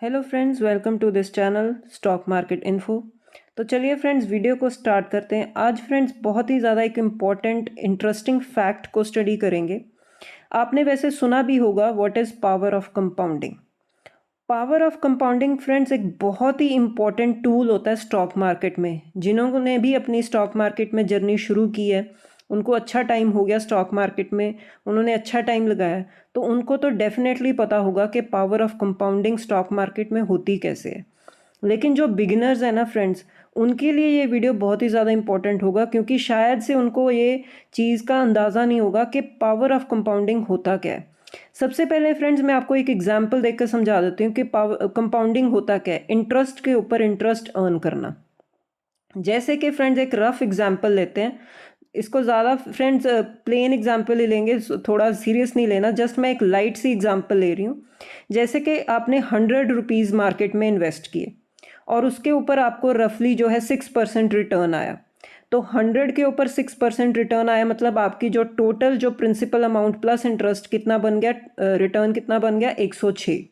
Hello friends, welcome to this channel stock market info. तो चलिए friends, video को start करते हैं। आज फ्रेंड्स बहुत ही ज़्यादा एक इम्पॉर्टेंट इंटरेस्टिंग फैक्ट को स्टडी करेंगे। आपने वैसे सुना भी होगा, what is power of compounding. Power of compounding friends एक बहुत ही इंपॉर्टेंट टूल होता है स्टॉक मार्केट में। जिन्होंने भी अपनी स्टॉक मार्केट में जर्नी शुरू की है, उनको अच्छा टाइम हो गया स्टॉक मार्केट में, उन्होंने अच्छा टाइम लगाया, तो उनको तो डेफिनेटली पता होगा कि power of compounding stock market में होती कैसे है। लेकिन जो बिगिनर्स हैं ना फ्रेंड्स, उनके लिए ये वीडियो बहुत ही ज़्यादा इंपॉर्टेंट होगा, क्योंकि शायद से उनको ये चीज़ का अंदाज़ा नहीं होगा कि पावर ऑफ कंपाउंडिंग होता क्या है। सबसे पहले फ्रेंड्स मैं आपको एक एग्जांपल देकर समझा देती हूँ कि कंपाउंडिंग होता क्या है। इंटरेस्ट के ऊपर इंटरेस्ट अर्न करना। जैसे कि फ्रेंड्स एक रफ एग्जांपल लेते हैं, इसको ज़्यादा फ्रेंड्स प्लेन एग्जांपल ही लेंगे, थोड़ा सीरियस नहीं लेना। जस्ट मैं एक लाइट सी एग्जांपल ले रही हूँ। जैसे कि आपने 100 रुपीज़ मार्केट में इन्वेस्ट किए और उसके ऊपर आपको रफली जो है 6% रिटर्न आया। तो 100 के ऊपर 6% रिटर्न आया, मतलब आपकी जो टोटल जो प्रिंसिपल अमाउंट प्लस इंटरेस्ट कितना बन गया, रिटर्न कितना बन गया, 106।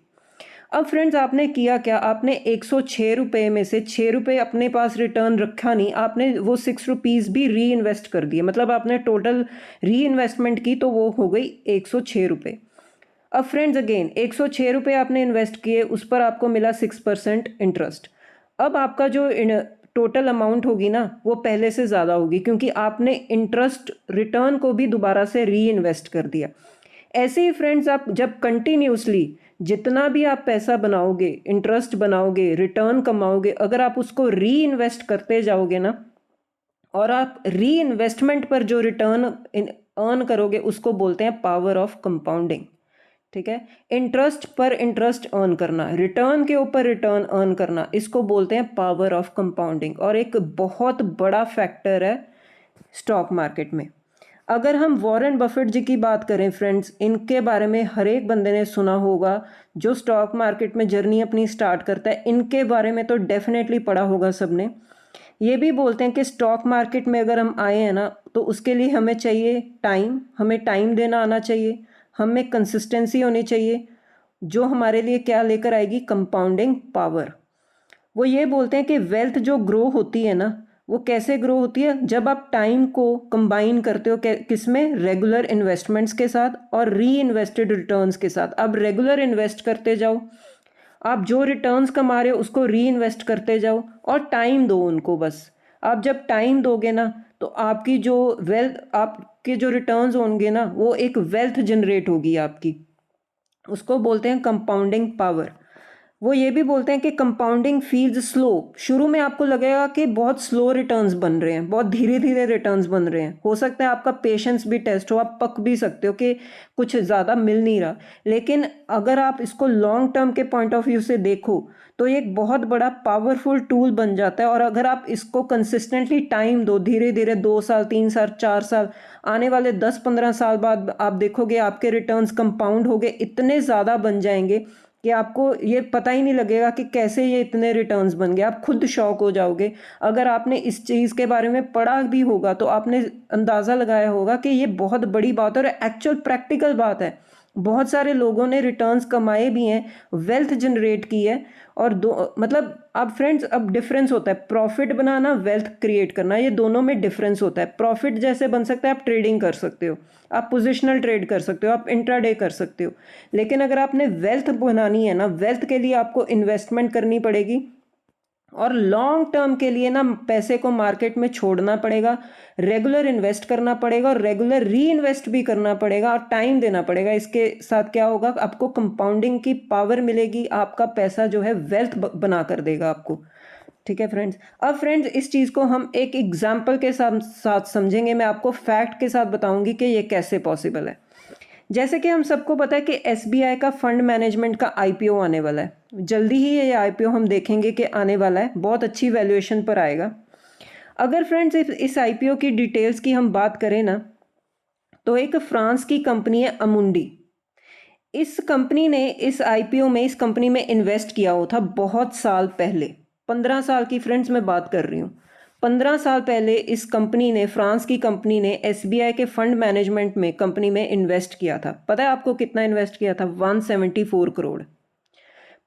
अब फ्रेंड्स आपने किया क्या, आपने 106 रुपये में से 6 रुपये अपने पास रिटर्न रखा नहीं, आपने वो 6 रुपीज़ भी री इन्वेस्ट कर दिए। मतलब आपने टोटल री इन्वेस्टमेंट की तो वो हो गई 106 रुपये। अब फ्रेंड्स अगेन 106 रुपये आपने इन्वेस्ट किए, उस पर आपको मिला 6% इंटरेस्ट। अब आपका जो टोटल अमाउंट होगी ना, वो पहले से ज़्यादा होगी, क्योंकि आपने इंटरेस्ट रिटर्न को भी दोबारा से री इन्वेस्ट कर दिया। ऐसे ही फ्रेंड्स आप जब कंटिन्यूसली जितना भी आप पैसा बनाओगे, इंटरेस्ट बनाओगे, रिटर्न कमाओगे, अगर आप उसको री इन्वेस्ट करते जाओगे ना, और आप री इन्वेस्टमेंट पर जो रिटर्न अर्न करोगे, उसको बोलते हैं पावर ऑफ कंपाउंडिंग। ठीक है, इंटरेस्ट पर इंटरेस्ट अर्न करना, रिटर्न के ऊपर रिटर्न अर्न करना, इसको बोलते हैं पावर ऑफ कंपाउंडिंग, और एक बहुत बड़ा फैक्टर है स्टॉक मार्केट में। अगर हम वॉरेन बफेट जी की बात करें फ्रेंड्स, इनके बारे में हर एक बंदे ने सुना होगा। जो स्टॉक मार्केट में जर्नी अपनी स्टार्ट करता है, इनके बारे में तो डेफिनेटली पढ़ा होगा सबने। ये भी बोलते हैं कि स्टॉक मार्केट में अगर हम आए हैं ना, तो उसके लिए हमें चाहिए टाइम, हमें टाइम देना आना चाहिए, हमें कंसिस्टेंसी होनी चाहिए, जो हमारे लिए क्या लेकर आएगी, कंपाउंडिंग पावर। वो ये बोलते हैं कि वेल्थ जो ग्रो होती है ना, वो कैसे ग्रो होती है, जब आप टाइम को कंबाइन करते हो किसमें, रेगुलर इन्वेस्टमेंट्स के साथ और री इन्वेस्टेड रिटर्न्स के साथ। अब रेगुलर इन्वेस्ट करते जाओ, आप जो रिटर्न्स कमा रहे हो उसको री इन्वेस्ट करते जाओ, और टाइम दो उनको बस। आप जब टाइम दोगे ना, तो आपकी जो वेल्थ, आपके जो रिटर्न्स होंगे ना, वो एक वेल्थ जनरेट होगी आपकी। उसको बोलते हैं कंपाउंडिंग पावर। वो ये भी बोलते हैं कि कंपाउंडिंग फील्स स्लो। शुरू में आपको लगेगा कि बहुत स्लो रिटर्न्स बन रहे हैं, बहुत धीरे धीरे रिटर्न्स बन रहे हैं, हो सकता है आपका पेशेंस भी टेस्ट हो, आप पक भी सकते हो कि कुछ ज़्यादा मिल नहीं रहा। लेकिन अगर आप इसको लॉन्ग टर्म के पॉइंट ऑफ व्यू से देखो, तो ये एक बहुत बड़ा पावरफुल टूल बन जाता है। और अगर आप इसको कंसिस्टेंटली टाइम दो, धीरे धीरे 2 साल, 3 साल, 4 साल, आने वाले 10-15 साल बाद आप देखोगे आपके रिटर्न्स कंपाउंड हो गए, इतने ज़्यादा बन जाएंगे कि आपको ये पता ही नहीं लगेगा कि कैसे ये इतने रिटर्न्स बन गए। आप खुद शॉक हो जाओगे। अगर आपने इस चीज़ के बारे में पढ़ा भी होगा, तो आपने अंदाज़ा लगाया होगा कि ये बहुत बड़ी बात है और एक्चुअल प्रैक्टिकल बात है। बहुत सारे लोगों ने रिटर्न्स कमाए भी हैं, वेल्थ जनरेट की है। और दो मतलब अब फ्रेंड्स, अब डिफरेंस होता है प्रॉफिट बनाना, वेल्थ क्रिएट करना, ये दोनों में डिफरेंस होता है। प्रॉफिट जैसे बन सकता है, आप ट्रेडिंग कर सकते हो, आप पोजिशनल ट्रेड कर सकते हो, आप इंट्राडे कर सकते हो। लेकिन अगर आपने वेल्थ बनानी है ना, वेल्थ के लिए आपको इन्वेस्टमेंट करनी पड़ेगी, और लॉन्ग टर्म के लिए ना पैसे को मार्केट में छोड़ना पड़ेगा, रेगुलर इन्वेस्ट करना पड़ेगा, और रेगुलर री इन्वेस्ट भी करना पड़ेगा, और टाइम देना पड़ेगा। इसके साथ क्या होगा, आपको कंपाउंडिंग की पावर मिलेगी, आपका पैसा जो है वेल्थ बना कर देगा आपको। ठीक है फ्रेंड्स। अब फ्रेंड्स इस चीज़ को हम एक एग्जाम्पल के साथ समझेंगे। मैं आपको फैक्ट के साथ बताऊंगी कि ये कैसे पॉसिबल है। जैसे कि हम सबको पता है कि एसबीआई का फंड मैनेजमेंट का आईपीओ आने वाला है। जल्दी ही ये आईपीओ हम देखेंगे कि आने वाला है, बहुत अच्छी वैल्यूएशन पर आएगा। अगर फ्रेंड्स इस आईपीओ की डिटेल्स की हम बात करें ना, तो एक फ्रांस की कंपनी है अमुंडी। इस कंपनी ने इस आईपीओ में, इस कंपनी में इन्वेस्ट किया हुआ था बहुत साल पहले। 15 साल की फ्रेंड्स मैं बात कर रही हूँ। 15 साल पहले इस कंपनी ने, फ्रांस की कंपनी ने एसबीआई के फंड मैनेजमेंट में कंपनी में इन्वेस्ट किया था। पता है आपको कितना इन्वेस्ट किया था? 174 करोड़।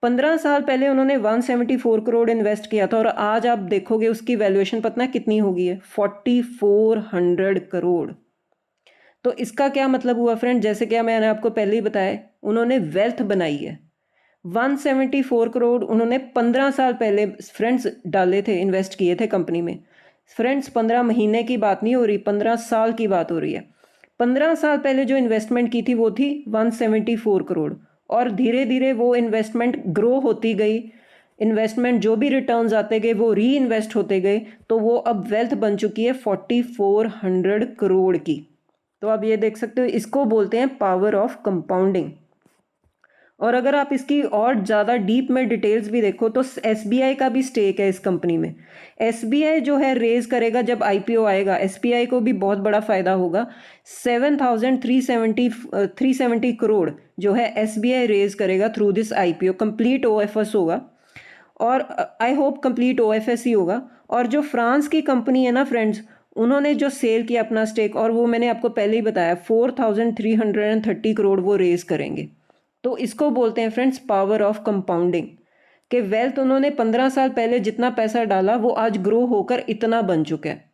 15 साल पहले उन्होंने 174 करोड़ इन्वेस्ट किया था और आज आप देखोगे उसकी वैल्यूएशन पता है कितनी हो गई है, 4400 करोड़। तो इसका क्या मतलब हुआ फ्रेंड, जैसे कि मैंने आपको पहले ही बताया, उन्होंने वेल्थ बनाई है। 174 करोड़ उन्होंने 15 साल पहले फ्रेंड्स डाले थे, इन्वेस्ट किए थे कंपनी में। फ्रेंड्स 15 महीने की बात नहीं हो रही, 15 साल की बात हो रही है। 15 साल पहले जो इन्वेस्टमेंट की थी वो थी 174 करोड़, और धीरे धीरे वो इन्वेस्टमेंट ग्रो होती गई। इन्वेस्टमेंट जो भी रिटर्न्स आते गए वो री इन्वेस्ट होते गए, तो वो अब वेल्थ बन चुकी है 4400 करोड़ की। तो आप ये देख सकते हो, इसको बोलते हैं पावर ऑफ कंपाउंडिंग। और अगर आप इसकी और ज़्यादा डीप में डिटेल्स भी देखो तो एसबीआई का भी स्टेक है इस कंपनी में। एसबीआई जो है रेज करेगा जब आईपीओ आएगा, एसबीआई को भी बहुत बड़ा फ़ायदा होगा। 7370 करोड़ जो है एसबीआई रेज करेगा through this IPO. Complete OFS होगा, और आई होप कंप्लीट ओएफएस ही होगा। और जो फ्रांस की कंपनी है ना फ्रेंड्स, उन्होंने जो सेल किया अपना स्टेक, और वो मैंने आपको पहले ही बताया 4330 करोड़ वो रेज करेंगे। तो इसको बोलते हैं फ्रेंड्स पावर ऑफ कंपाउंडिंग, कि वेल्थ उन्होंने 15 साल पहले जितना पैसा डाला वो आज ग्रो होकर इतना बन चुका है।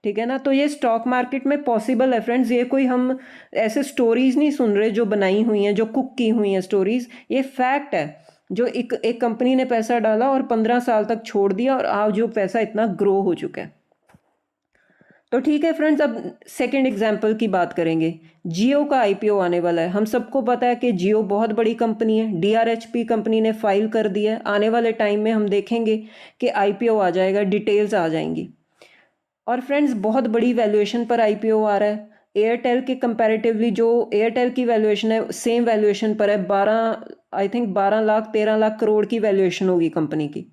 ठीक है ना। तो ये स्टॉक मार्केट में पॉसिबल है फ्रेंड्स, ये कोई हम ऐसे स्टोरीज नहीं सुन रहे जो बनाई हुई हैं, जो कुक की हुई हैं स्टोरीज। ये फैक्ट है, जो एक कंपनी ने पैसा डाला और 15 साल तक छोड़ दिया और आज जो पैसा इतना ग्रो हो चुका है। तो ठीक है फ्रेंड्स, अब सेकंड एग्जांपल की बात करेंगे। जियो का आईपीओ आने वाला है। हम सबको पता है कि जियो बहुत बड़ी कंपनी है, डीआरएचपी कंपनी ने फाइल कर दिया है। आने वाले टाइम में हम देखेंगे कि आईपीओ आ जाएगा, डिटेल्स आ जाएंगी। और फ्रेंड्स बहुत बड़ी वैल्यूएशन पर आईपीओ आ रहा है। एयरटेल के कंपैरेटिवली जो एयरटेल की वैल्यूएशन है सेम वैल्यूएशन पर है, 12 लाख 13 लाख करोड़ की वैल्यूएशन होगी कंपनी की।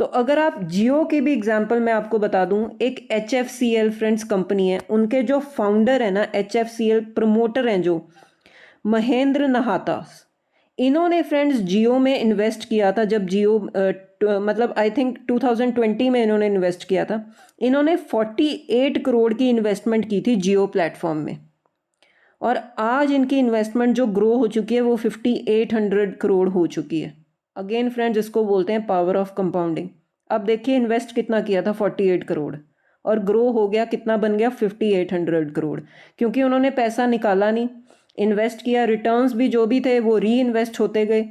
तो अगर आप जियो की भी एग्जांपल मैं आपको बता दूं, एक HFCL फ्रेंड्स कंपनी है, उनके जो फाउंडर है ना, HFCL प्रमोटर हैं जो महेंद्र नहाता, इन्होंने फ्रेंड्स जियो में इन्वेस्ट किया था। जब जियो मतलब आई थिंक 2020 में इन्होंने इन्वेस्ट किया था। इन्होंने 48 करोड़ की इन्वेस्टमेंट की थी जियो प्लेटफॉर्म में, और आज इनकी इन्वेस्टमेंट जो ग्रो हो चुकी है वो 5800 करोड़ हो चुकी है। अगेन फ्रेंड्स इसको बोलते हैं पावर ऑफ कंपाउंडिंग। अब देखिए इन्वेस्ट कितना किया था, 48 करोड़, और ग्रो हो गया कितना, बन गया 5800 करोड़, क्योंकि उन्होंने पैसा निकाला नहीं, इन्वेस्ट किया, रिटर्न्स भी जो भी थे वो री इन्वेस्ट होते गए,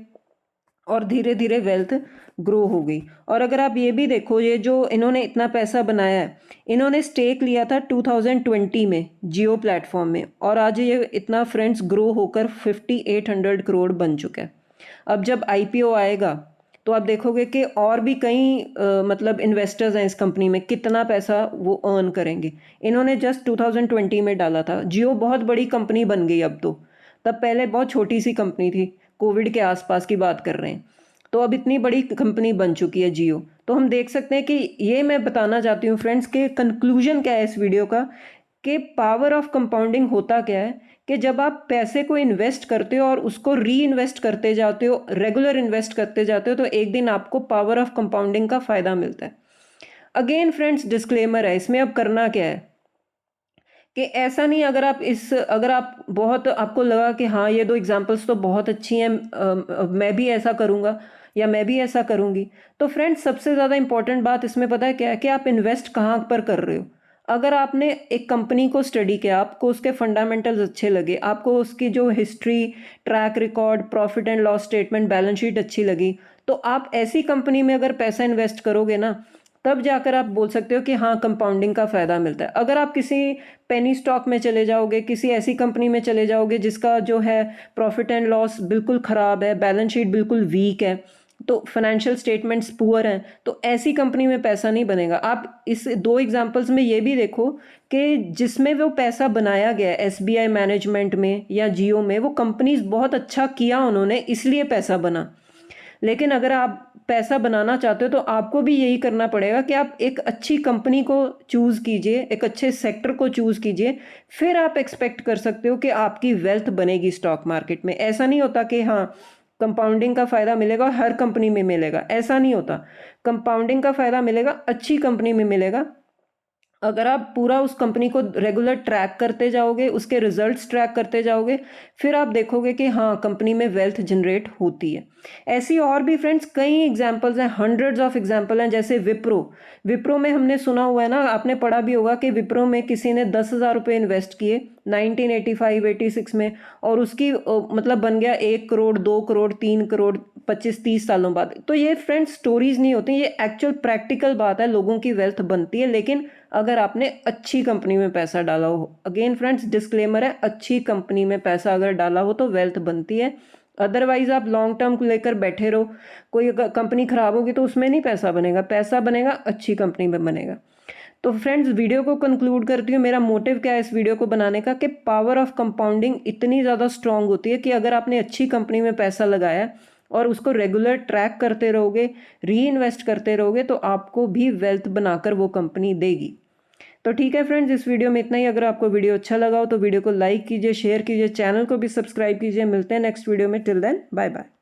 और धीरे धीरे वेल्थ ग्रो हो गई। और अगर आप ये भी देखो, ये जो इन्होंने इतना पैसा बनाया है, इन्होंने स्टेक लिया था 2020 में जियो प्लेटफॉर्म में, और आज ये इतना फ्रेंड्स ग्रो होकर 5800 करोड़ बन चुका है। अब जब आईपीओ आएगा तो आप देखोगे कि और भी कई मतलब इन्वेस्टर्स हैं इस कंपनी में, कितना पैसा वो अर्न करेंगे। इन्होंने जस्ट 2020 में डाला था। जियो बहुत बड़ी कंपनी बन गई अब तो, तब पहले बहुत छोटी सी कंपनी थी, कोविड के आसपास की बात कर रहे हैं। तो अब इतनी बड़ी कंपनी बन चुकी है जियो। तो हम देख सकते हैं कि ये मैं बताना चाहती हूँ फ्रेंड्स के कंक्लूजन क्या है इस वीडियो का, कि पावर ऑफ कंपाउंडिंग होता क्या है, कि जब आप पैसे को इन्वेस्ट करते हो और उसको री इन्वेस्ट करते जाते हो, रेगुलर इन्वेस्ट करते जाते हो, तो एक दिन आपको पावर ऑफ कंपाउंडिंग का फ़ायदा मिलता है। अगेन फ्रेंड्स डिस्क्लेमर है इसमें, अब करना क्या है कि ऐसा नहीं, अगर आप बहुत आपको लगा कि हाँ ये दो एग्जांपल्स तो बहुत अच्छी हैं, मैं भी ऐसा करूँगा या मैं भी ऐसा करूँगी, तो फ्रेंड्स सबसे ज़्यादा इंपॉर्टेंट बात इसमें पता है क्या है, कि आप इन्वेस्ट कहाँ पर कर रहे हो। अगर आपने एक कंपनी को स्टडी किया, आपको उसके फंडामेंटल्स अच्छे लगे, आपको उसकी जो history, track record, profit and loss statement, balance sheet अच्छी लगी, तो आप ऐसी कंपनी में अगर पैसा इन्वेस्ट करोगे ना, तब जाकर आप बोल सकते हो कि हाँ कंपाउंडिंग का फ़ायदा मिलता है। अगर आप किसी पेनी स्टॉक में चले जाओगे, किसी ऐसी कंपनी में चले जाओगे जिसका जो है प्रॉफिट एंड लॉस बिल्कुल ख़राब है, बैलेंस शीट बिल्कुल वीक है, तो फाइनेंशियल स्टेटमेंट्स पुअर हैं, तो ऐसी कंपनी में पैसा नहीं बनेगा। आप इस दो एग्जांपल्स में ये भी देखो कि जिसमें वो पैसा बनाया गया एसबीआई मैनेजमेंट में या जियो में, वो कंपनीज बहुत अच्छा किया उन्होंने, इसलिए पैसा बना। लेकिन अगर आप पैसा बनाना चाहते हो तो आपको भी यही करना पड़ेगा कि आप एक अच्छी कंपनी को चूज़ कीजिए, एक अच्छे सेक्टर को चूज़ कीजिए, फिर आप एक्सपेक्ट कर सकते हो कि आपकी वेल्थ बनेगी स्टॉक मार्केट में। ऐसा नहीं होता कि हाँ कंपाउंडिंग का फ़ायदा मिलेगा हर कंपनी में मिलेगा, ऐसा नहीं होता। कंपाउंडिंग का फ़ायदा मिलेगा अच्छी कंपनी में मिलेगा, अगर आप पूरा उस कंपनी को रेगुलर ट्रैक करते जाओगे, उसके रिजल्ट्स ट्रैक करते जाओगे, फिर आप देखोगे कि हाँ, कंपनी में वेल्थ जनरेट होती है। ऐसी और भी फ्रेंड्स कई एग्जांपल्स हैं, हंड्रेड्स ऑफ एग्जांपल हैं। जैसे विप्रो में हमने सुना हुआ है ना, आपने पढ़ा भी होगा कि विप्रो में किसी ने 10,000 रुपये इन्वेस्ट किए 1985-86 में, और उसकी मतलब बन गया 1 करोड़, 2 करोड़, 3 करोड़ 25-30 सालों बाद। तो ये फ्रेंड्स स्टोरीज नहीं होती, ये एक्चुअल प्रैक्टिकल बात है, लोगों की वेल्थ बनती है, लेकिन अगर आपने अच्छी कंपनी में पैसा डाला हो। अगेन फ्रेंड्स डिस्क्लेमर है, अच्छी कंपनी में पैसा अगर डाला हो तो वेल्थ बनती है। अदरवाइज आप लॉन्ग टर्म को लेकर बैठे रहो, कोई कंपनी खराब होगी तो उसमें नहीं पैसा बनेगा, पैसा बनेगा अच्छी कंपनी में बनेगा। तो फ्रेंड्स वीडियो को कंक्लूड करती हूँ। मेरा मोटिव क्या है इस वीडियो को बनाने का, कि पावर ऑफ कंपाउंडिंग इतनी ज़्यादा स्ट्रांग होती है कि अगर आपने अच्छी कंपनी में पैसा लगाया और उसको रेगुलर ट्रैक करते रहोगे, री इन्वेस्ट करते रहोगे, तो आपको भी वेल्थ बनाकर वो कंपनी देगी। तो ठीक है फ्रेंड्स, इस वीडियो में इतना ही। अगर आपको वीडियो अच्छा लगा हो तो वीडियो को लाइक कीजिए, शेयर कीजिए, चैनल को भी सब्सक्राइब कीजिए। मिलते हैं नेक्स्ट वीडियो में। Till then bye bye.